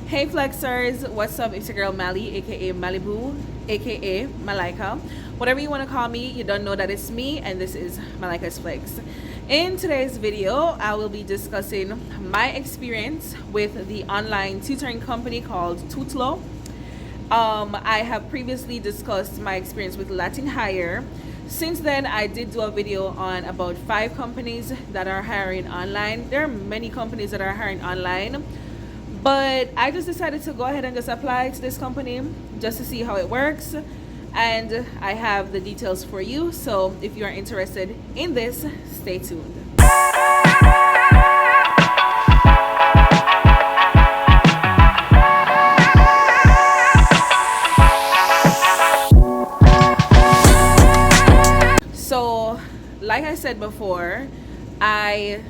Hey Flexers, what's up? It's your girl Mali, aka Malibu, aka Malika. Whatever you want to call me, you don't know that it's me, and this is malikasflex. In today's video, I will be discussing my experience with the online tutoring company called TUTLO. I have previously discussed my experience with Latin Hire. Since then, I did do a video on about 5 companies that are hiring online. There are many companies that are hiring online, but I just decided to go ahead and just apply to this company just to see how it works. And I have the details for you. So if you are interested in this, stay tuned. So, like I said before, I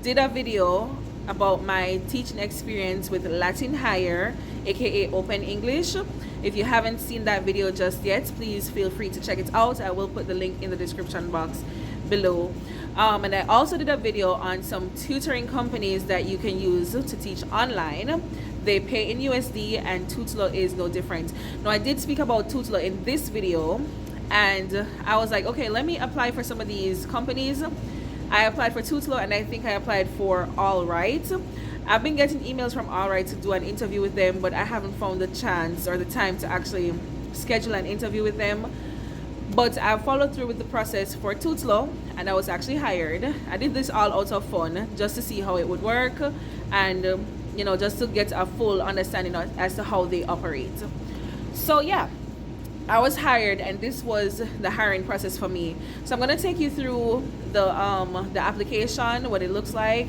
did a video about my teaching experience with Latin Hire, aka Open English. If you haven't seen that video just yet, please feel free to check it out. I will put the link in the description box below. And I also did a video on some tutoring companies that you can use to teach online. They pay in USD, and TUTLO is no different. Now, I did speak about TUTLO in this video, and I was like, okay, let me apply for some of these companies. I applied for TUTLO, and I think I applied for All Right. I've been getting emails from All Right to do an interview with them, but I haven't found the chance or the time to actually schedule an interview with them. But I followed through with the process for TUTLO, and I was actually hired. I did this all out of fun, just to see how it would work, and just to get a full understanding as to how they operate. So yeah, I was hired, and this was the hiring process for me. So I'm gonna take you through the application, what it looks like,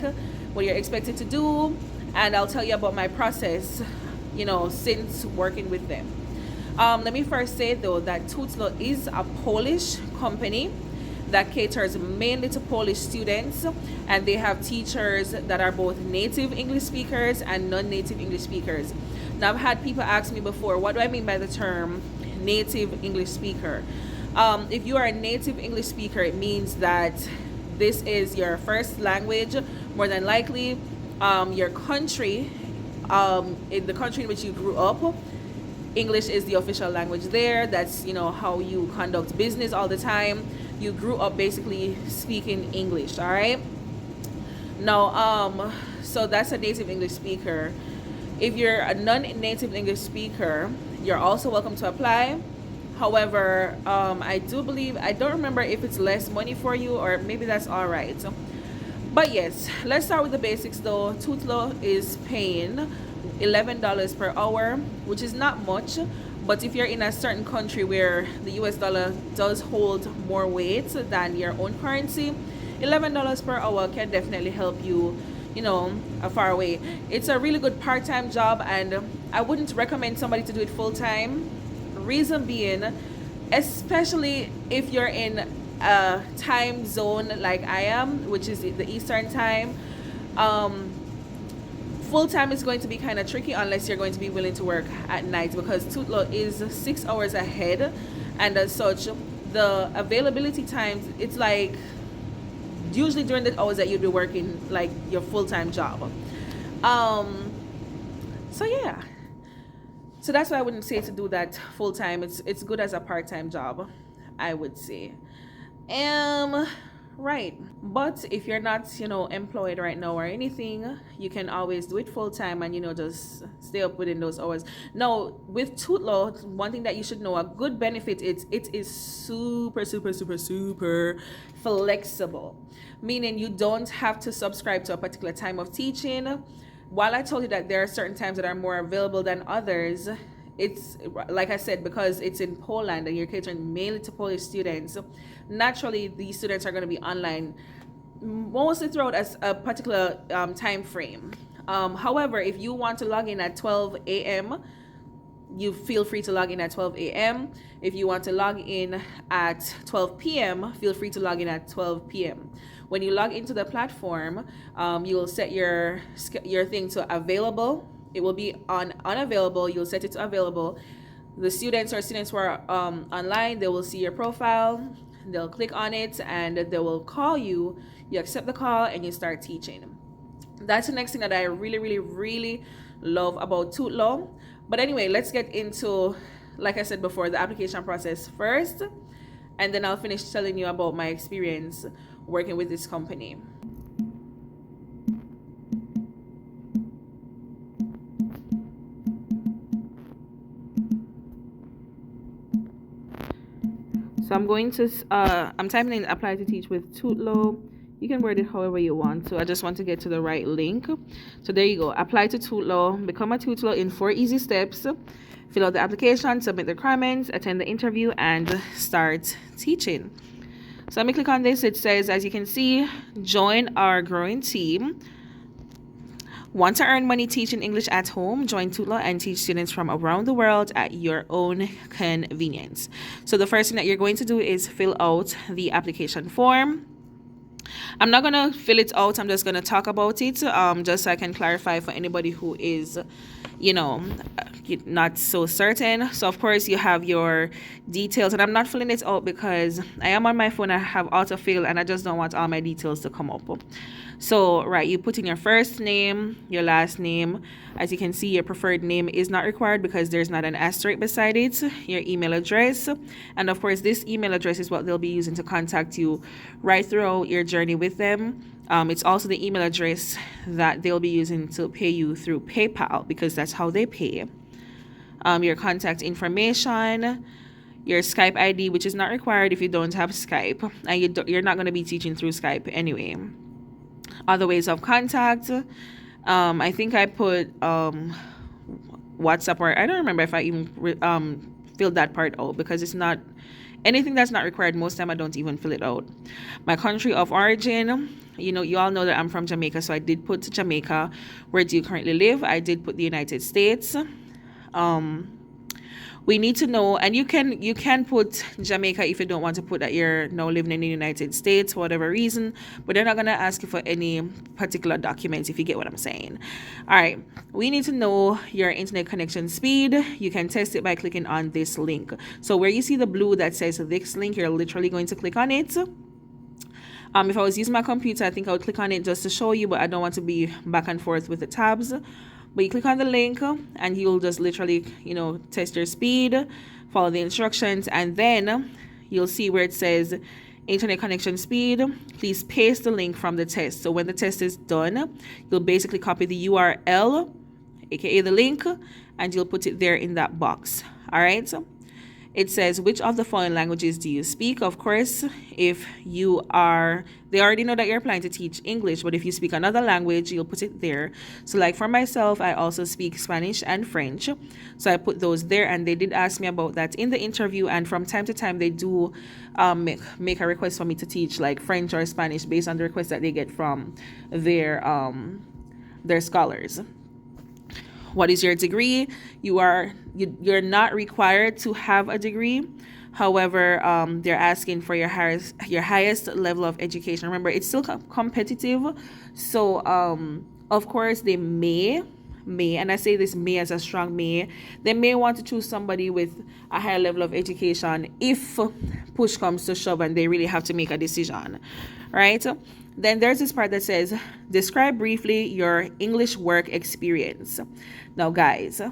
what you're expected to do, and I'll tell you about my process, since working with them. Let me first say though that TUTLO is a Polish company that caters mainly to Polish students, and they have teachers that are both native English speakers and non-native English speakers. Now, I've had people ask me before, what do I mean by the term native English speaker? If you are a native English speaker, it means that this is your first language. More than likely, your country, in the country in which you grew up, English is the official language there. That's how you conduct business all the time. You grew up basically speaking English. All right. Now, so that's a native English speaker. If you're a non-native English speaker, you're also welcome to apply. However, I don't remember if it's less money for you, or maybe that's all right. But yes, let's start with the basics though. TUTLO is paying $11 per hour, which is not much. But if you're in a certain country where the US dollar does hold more weight than your own currency, $11 per hour can definitely help you a far away. It's a really good part-time job, and I wouldn't recommend somebody to do it full-time. Reason being, especially if you're in a time zone like I am, which is the Eastern time, full-time is going to be kind of tricky unless you're going to be willing to work at night, because TUTLO is 6 hours ahead, and as such, the availability times, it's like usually during the hours that you'd be working like your full-time job. So yeah, so that's why I wouldn't say to do that full-time. It's good as a part-time job, I would say. Right, but if you're not employed right now or anything, you can always do it full-time and just stay up within those hours. Now, with TUTLO, one thing that you should know, a good benefit is it is super flexible, meaning you don't have to subscribe to a particular time of teaching. While I told you that there are certain times that are more available than others, it's like I said, because it's in Poland and you're catering mainly to Polish students, naturally these students are going to be online mostly throughout a particular time frame. However, if you want to log in at 12 a.m., you feel free to log in at 12 a.m. If you want to log in at 12 p.m., feel free to log in at 12 p.m. When you log into the platform, you will set your thing to available. It will be on unavailable. You'll set it to available. The students who are online, they will see your profile. They'll click on it and they will call you. You accept the call and you start teaching. That's the next thing that I really, really, really love about TUTLO. But anyway, let's get into, like I said before, the application process first, and then I'll finish telling you about my experience working with this company. So I'm typing in apply to teach with TUTLO. You can word it however you want to. I just want to get to the right link. So there you go. Apply to TUTLO. Become a TUTLO in 4 easy steps. Fill out the application, submit the requirements, attend the interview, and start teaching. So let me click on this. It says, as you can see, join our growing team. Want to earn money teaching English at home? Join TUTLO and teach students from around the world at your own convenience. So the first thing that you're going to do is fill out the application form. I'm not going to fill it out. I'm just going to talk about it just so I can clarify for anybody who is, not so certain. So of course you have your details, and I'm not filling it out because I am on my phone. I have autofill and I just don't want all my details to come up. So right, you put in your first name, your last name. As you can see, your preferred name is not required because there's not an asterisk beside it. Your email address, and of course this email address is what they'll be using to contact you right throughout your journey with them. It's also the email address that they'll be using to pay you through PayPal, because that's how they pay. Your contact information, your Skype ID, which is not required if you don't have Skype, and you're not going to be teaching through Skype anyway. Other ways of contact, I think I put WhatsApp, or I don't remember if I even filled that part out, because it's not anything that's not required. Most time I don't even fill it out. My country of origin, you all know that I'm from Jamaica, so I did put Jamaica. Where do you currently live? I did put the United States. We need to know, and you can put Jamaica if you don't want to put that you're now living in the United States for whatever reason, but they're not going to ask you for any particular documents, if you get what I'm saying. All right, we need to know your internet connection speed. You can test it by clicking on this link. So where you see the blue that says this link, you're literally going to click on it. If I was using my computer, I think I would click on it just to show you, but I don't want to be back and forth with the tabs. But you click on the link and you'll just literally, test your speed, follow the instructions, and then you'll see where it says internet connection speed. Please paste the link from the test. So when the test is done, you'll basically copy the URL, aka the link, and you'll put it there in that box. All right. It says, which of the following languages do you speak? Of course, if you are, they already know that you're applying to teach English, but if you speak another language, you'll put it there. So like for myself, I also speak Spanish and French. So I put those there, and they did ask me about that in the interview. And from time to time, they do make a request for me to teach like French or Spanish based on the request that they get from their scholars. What is your degree? You're not required to have a degree. However, they're asking for your highest level of education. Remember, it's still competitive. So, of course, they may, and I say this may as a strong may, they may want to choose somebody with a higher level of education if push comes to shove and they really have to make a decision, right? Then there's this part that says, describe briefly your English work experience. Now, guys,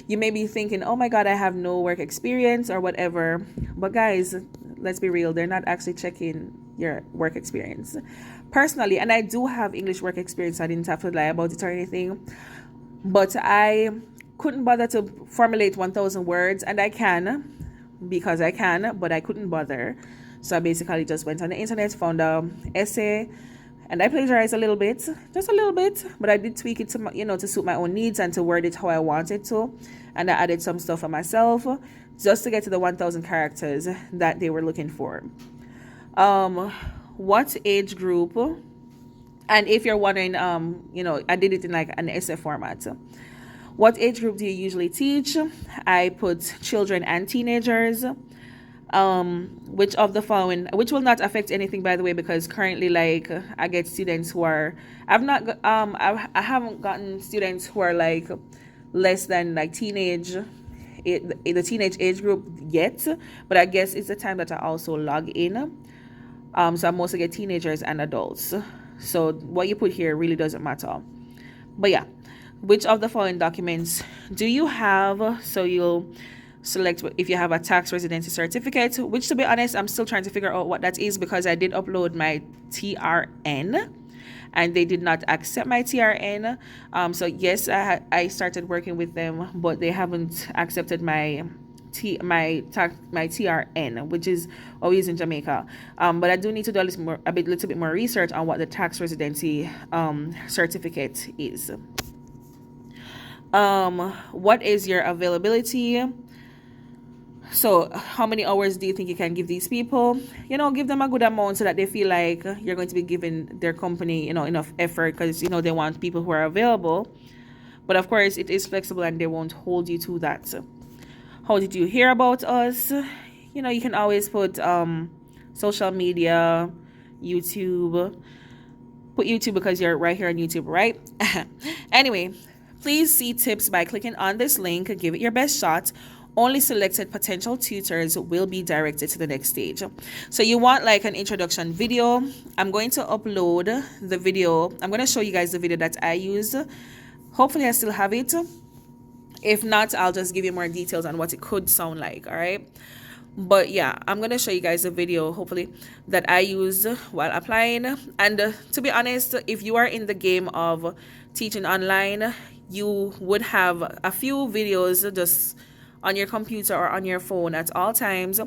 you may be thinking, oh my God, I have no work experience or whatever. But guys, let's be real. They're not actually checking your work experience. Personally, and I do have English work experience. I didn't have to lie about it or anything. But I couldn't bother to formulate 1,000 words. And I can, because I can, but I couldn't bother. So I basically just went on the internet, found an essay, and I plagiarized a little bit, just a little bit, but I did tweak it to suit my own needs and to word it how I wanted to. And I added some stuff for myself just to get to the 1,000 characters that they were looking for. What age group? And if you're wondering, I did it in like an essay format. What age group do you usually teach? I put children and teenagers. Which of the following, which will not affect anything, by the way, because currently, like, I get students who are, I haven't gotten students who are like less than like the teenage age group yet, but I guess it's the time that I also log in. So I mostly get teenagers and adults. So what you put here really doesn't matter. But yeah, which of the following documents do you have? So you'll select if you have a tax residency certificate, which, to be honest, I'm still trying to figure out what that is, because I did upload my TRN and they did not accept my TRN. So yes, I started working with them, but they haven't accepted my TRN, which is always in Jamaica. But I do need to do a little bit more research on what the tax residency certificate is. What is your availability? So how many hours do you think you can give these people? Give them a good amount so that they feel like you're going to be giving their company, enough effort, because, they want people who are available. But of course, it is flexible and they won't hold you to that. How did you hear about us? You can always put social media, YouTube. Put YouTube because you're right here on YouTube, right? Anyway, please see tips by clicking on this link. Give it your best shot. Only selected potential tutors will be directed to the next stage. So you want like an introduction video. I'm going to upload the video. I'm going to show you guys the video that I used. Hopefully I still have it. If not, I'll just give you more details on what it could sound like. All right. But yeah, I'm going to show you guys a video, hopefully, that I used while applying. And to be honest, if you are in the game of teaching online, you would have a few videos just on your computer or on your phone at all times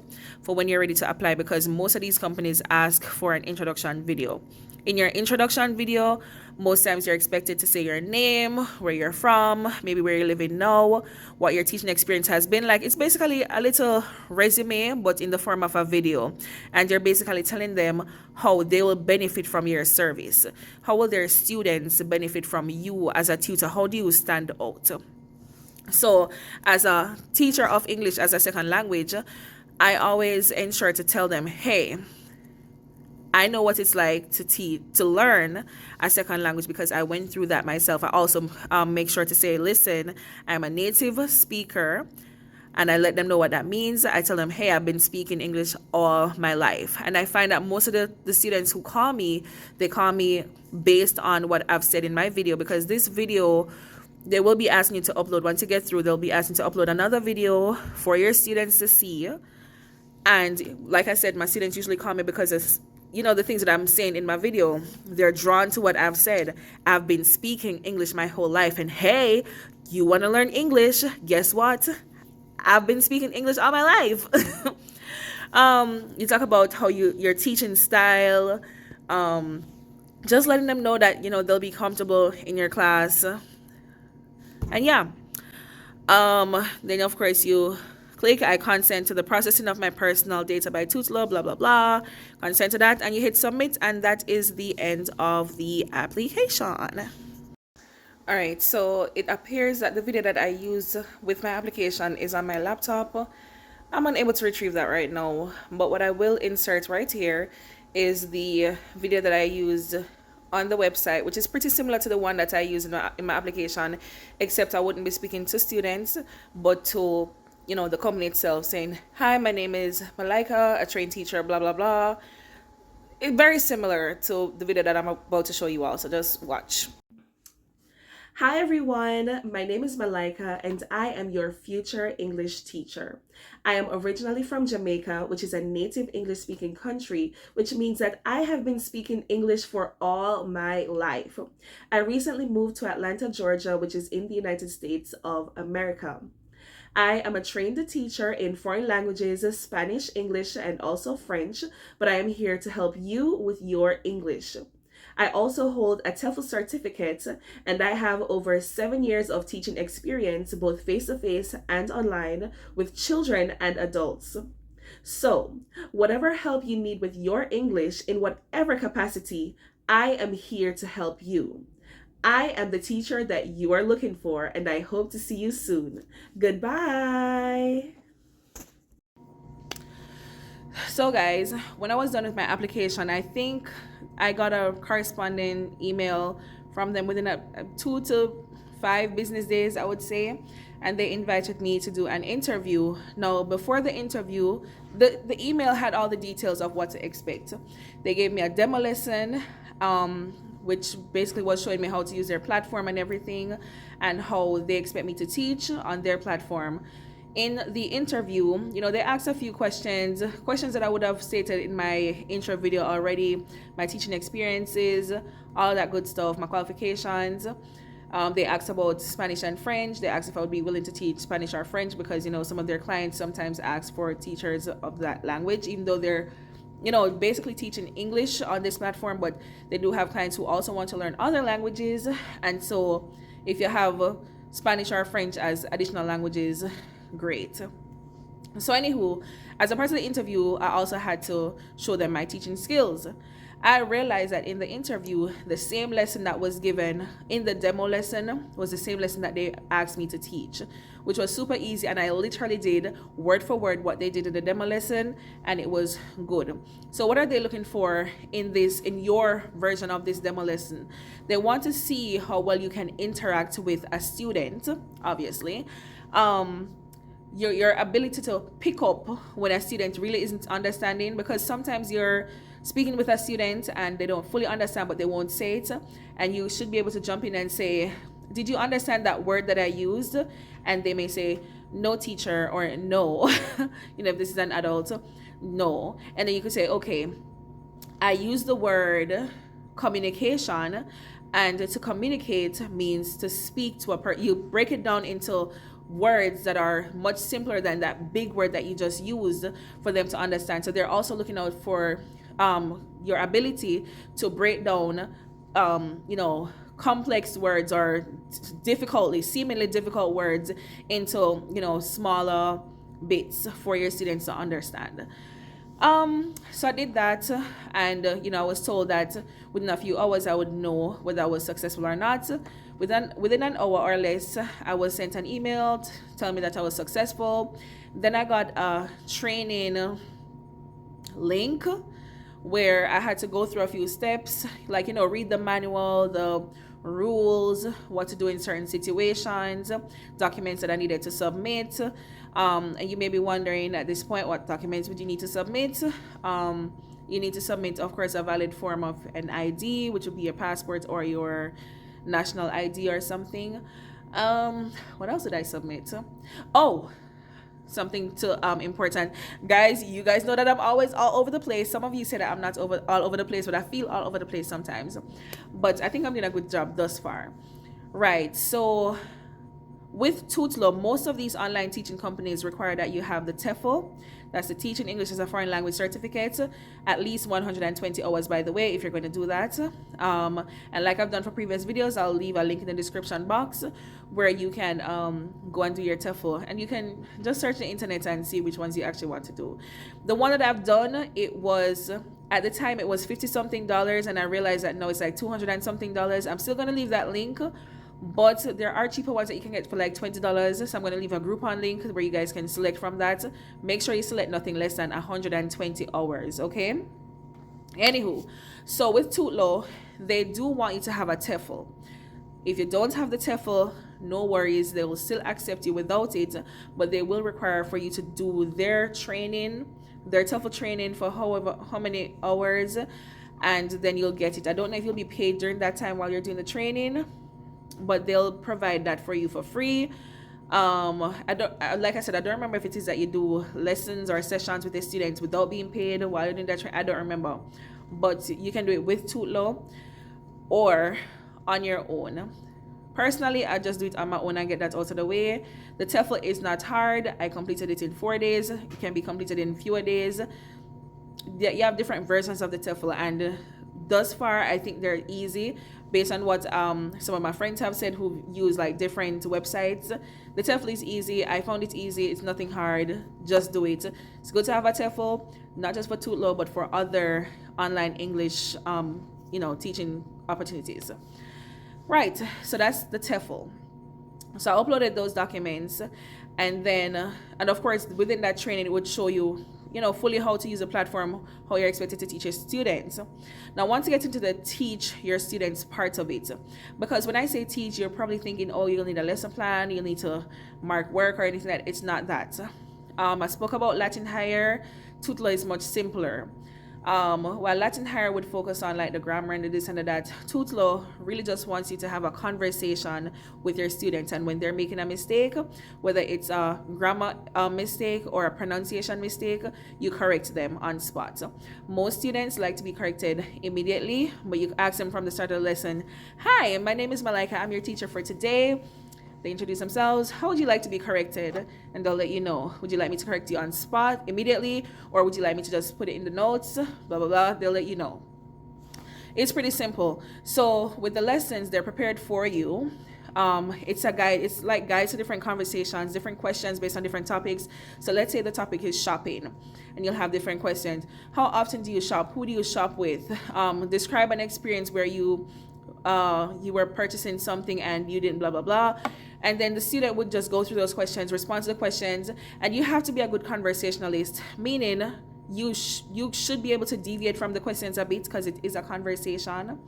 for when you're ready to apply, because most of these companies ask for an introduction video. In your introduction video, most times you're expected to say your name, where you're from, maybe where you're living now, what your teaching experience has been like. It's basically a little resume, but in the form of a video. And you're basically telling them how they will benefit from your service. How will their students benefit from you as a tutor? How do you stand out? So as a teacher of English as a second language, I always ensure to tell them, hey, I know what it's like to learn a second language because I went through that myself. I also make sure to say, listen, I'm a native speaker, and I let them know what that means. I tell them, hey, I've been speaking English all my life. And I find that most of the students who call me, they call me based on what I've said in my video, because this video, they will be asking you to upload. Once you get through, they'll be asking to upload another video for your students to see. And like I said, my students usually call me because it's, the things that I'm saying in my video, they're drawn to what I've said. I've been speaking English my whole life. And hey, you want to learn English? Guess what? I've been speaking English all my life. You talk about how your teaching style, just letting them know that, they'll be comfortable in your class. And yeah, then of course you click I consent to the processing of my personal data by TUTLO, blah blah blah, consent to that, and you hit submit, and that is the end of the application. All right, so it appears that the video that I used with my application is on my laptop. I'm unable to retrieve that right now, but what I will insert right here is the video that I used on the website, which is pretty similar to the one that I use in my application, except I wouldn't be speaking to students, but to, the company itself, saying, hi, my name is Malika, a trained teacher, blah, blah, blah. It's very similar to the video that I'm about to show you all, so just watch. Hi everyone, my name is Malika and I am your future English teacher. I am originally from Jamaica, which is a native English speaking country, which means that I have been speaking English for all my life. I recently moved to Atlanta, Georgia, which is in the United States of America. I am a trained teacher in foreign languages, Spanish, English, and also French, but I am here to help you with your English. I also hold a TEFL certificate, and I have over 7 years of teaching experience, both face-to-face and online, with children and adults. So, whatever help you need with your English in whatever capacity, I am here to help you. I am the teacher that you are looking for, and I hope to see you soon. Goodbye! So guys, when I was done with my application, I think I got a corresponding email from them within a 2 to 5 business days, I would say, and they invited me to do an interview. Now, before the interview, the email had all the details of what to expect. They gave me a demo lesson, which basically was showing me how to use their platform and everything, and how they expect me to teach on their platform. In the interview, they asked a few questions that I would have stated in my intro video already, my teaching experiences, all that good stuff, my qualifications. They asked about Spanish and French. They asked if I would be willing to teach Spanish or French, because some of their clients sometimes ask for teachers of that language, even though they're basically teaching English on this platform, but they do have clients who also want to learn other languages. And so if you have Spanish or French as additional languages, great. So anywho, as a part of the interview, I also had to show them my teaching skills. I realized that in the interview, the same lesson that was given in the demo lesson was the same lesson that they asked me to teach, which was super easy. And I literally did word for word what they did in the demo lesson, and it was good. So what are they looking for in your version of this demo lesson? They want to see how well you can interact with a student, obviously. Your ability to pick up when a student really isn't understanding, because sometimes you're speaking with a student and they don't fully understand, but they won't say it, and you should be able to jump in and say, did you understand that word that I used? And they may say, no, teacher, or no. If this is an adult, no. And then you could say, okay, I use the word communication, and to communicate means to speak to a person. You break it down into words that are much simpler than that big word that you just used for them to understand. So they're also looking out for your ability to break down complex words or seemingly difficult words into smaller bits for your students to understand. So I did that, and I was told that within a few hours I would know whether I was successful or not. Within an hour or less, I was sent an email telling me that I was successful. Then I got a training link where I had to go through a few steps, like read the manual, the rules, what to do in certain situations, documents that I needed to submit. And you may be wondering at this point, what documents would you need to submit? You need to submit, of course, a valid form of an ID, which would be your passport or your national ID or something. What else did I submit? Oh, something important, guys. You guys know that I'm always all over the place. Some of you say that I'm not all over the place, but I feel all over the place sometimes. But I think I'm doing a good job thus far. Right, so with TUTLO, most of these online teaching companies require that you have the TEFL, that's the Teaching English as a Foreign Language certificate, at least 120 hours, by the way, if you're going to do that. And like I've done for previous videos, I'll leave a link in the description box where you can go and do your TEFL, and you can just search the internet and see which ones you actually want to do. The one that I've done, at the time it was $50 something, and I realized that now it's like $200 and something. I'm still going to leave that link, but there are cheaper ones that you can get for like $20. So I'm going to leave a Groupon link where you guys can select from that. Make sure you select nothing less than 120 hours, okay? Anywho, so with TUTLO, they do want you to have a TEFL. If you don't have the TEFL, no worries, they will still accept you without it, but they will require for you to do their training, their TEFL training for how many hours, and then you'll get it. I don't know if you'll be paid during that time while you're doing the training, but they'll provide that for you for free. Like I said, I don't remember if it is that you do lessons or sessions with the students without being paid while you're doing that training. I don't remember, but you can do it with TUTLO or on your own. Personally, I just do it on my own and get that out of the way. The TEFL is not hard. I completed it in 4 days. It can be completed in fewer days. You have different versions of the TEFL, and thus far I think they're easy based on what some of my friends have said who use like different websites. The TEFL is easy. I found it easy. It's nothing hard. Just do it. It's good to have a TEFL, not just for TUTLO, but for other online English teaching opportunities. Right, so that's the TEFL. So I uploaded those documents, and then and of course within that training it would show you fully how to use the platform, how you're expected to teach your students. Now, once you get into the teach your students part of it, because when I say teach, you're probably thinking, oh, you'll need a lesson plan, you'll need to mark work or anything like that. It's not that. I spoke about Latin Higher. TUTLO is much simpler. While Latin Higher would focus on like the grammar and the this and the that, TUTLO really just wants you to have a conversation with your students, and when they're making a mistake, whether it's a grammar mistake or a pronunciation mistake, you correct them on spot. Most students like to be corrected immediately, but you ask them from the start of the lesson, "Hi, my name is Malika. I'm your teacher for today." They introduce themselves. How would you like to be corrected? And they'll let you know. Would you like me to correct you on spot immediately? Or would you like me to just put it in the notes? Blah, blah, blah. They'll let you know. It's pretty simple. So with the lessons, they're prepared for you. It's a guide. It's like guides to different conversations, different questions based on different topics. So let's say the topic is shopping, and you'll have different questions. How often do you shop? Who do you shop with? Describe an experience where you were purchasing something and you didn't blah blah blah, and then the student would just go through those questions, respond to the questions, and you have to be a good conversationalist, meaning you should be able to deviate from the questions a bit because it is a conversation.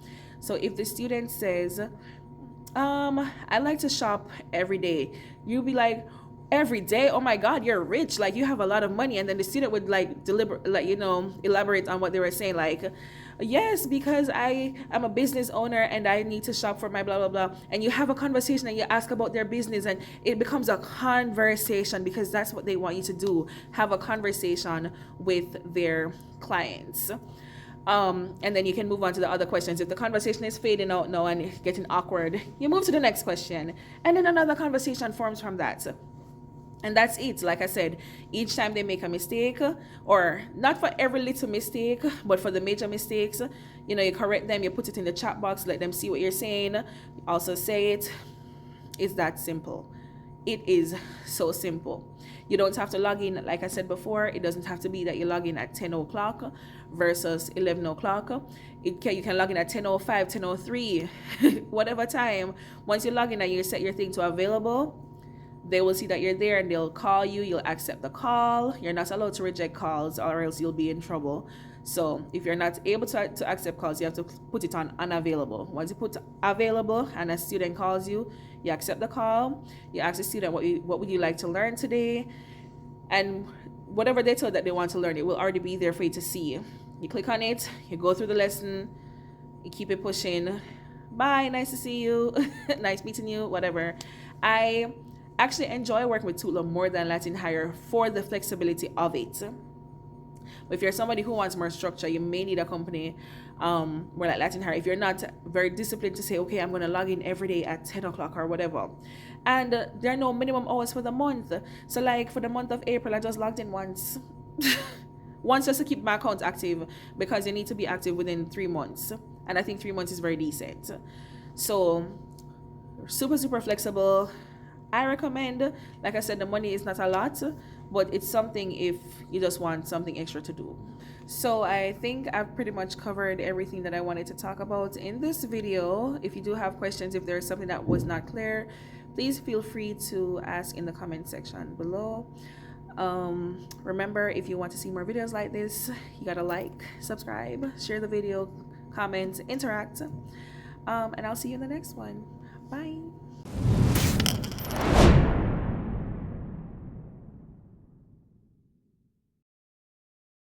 So if the student says, I like to shop every day, you'll be like, every day? Oh my god, you're rich, like you have a lot of money. And then the student would like elaborate on what they were saying, like, yes, because I am a business owner and I need to shop for my blah blah blah. And you have a conversation and you ask about their business, and it becomes a conversation because that's what they want you to do, have a conversation with their clients. And then you can move on to the other questions. If the conversation is fading out now and getting awkward, you move to the next question, and then another conversation forms from that. And that's it. Like I said, each time they make a mistake, or not for every little mistake, but for the major mistakes, you correct them, you put it in the chat box, let them see what you're saying, also say it. It's that simple. It is so simple. You don't have to log in, like I said before. It doesn't have to be that you log in at 10 o'clock versus 11 o'clock. You can log in at 10:05, 10:03, whatever time. Once you log in and you set your thing to available, they will see that you're there and they'll call you. You'll accept the call. You're not allowed to reject calls or else you'll be in trouble. So if you're not able to accept calls, you have to put it on unavailable. Once you put available and a student calls you, you accept the call. You ask the student, what would you like to learn today? And whatever they tell that they want to learn, it will already be there for you to see. You click on it, you go through the lesson, you keep it pushing. Bye, nice to see you. Nice meeting you, whatever. I actually enjoy working with TUTLO more than Latin Higher for the flexibility of it. But if you're somebody who wants more structure, you may need a company where like Latin Higher. If you're not very disciplined to say, okay, I'm going to log in every day at 10 o'clock or whatever. And there are no minimum hours for the month. So like for the month of April, I just logged in once. Once, just to keep my account active, because you need to be active within 3 months. And I think 3 months is very decent. So super, super flexible. I recommend, like I said, the money is not a lot, but it's something if you just want something extra to do. So I think I've pretty much covered everything that I wanted to talk about in this video. If you do have questions, if there's something that was not clear, please feel free to ask in the comment section below. Remember, if you want to see more videos like this, you gotta like, subscribe, share the video, comment, interact, and I'll see you in the next one. Bye.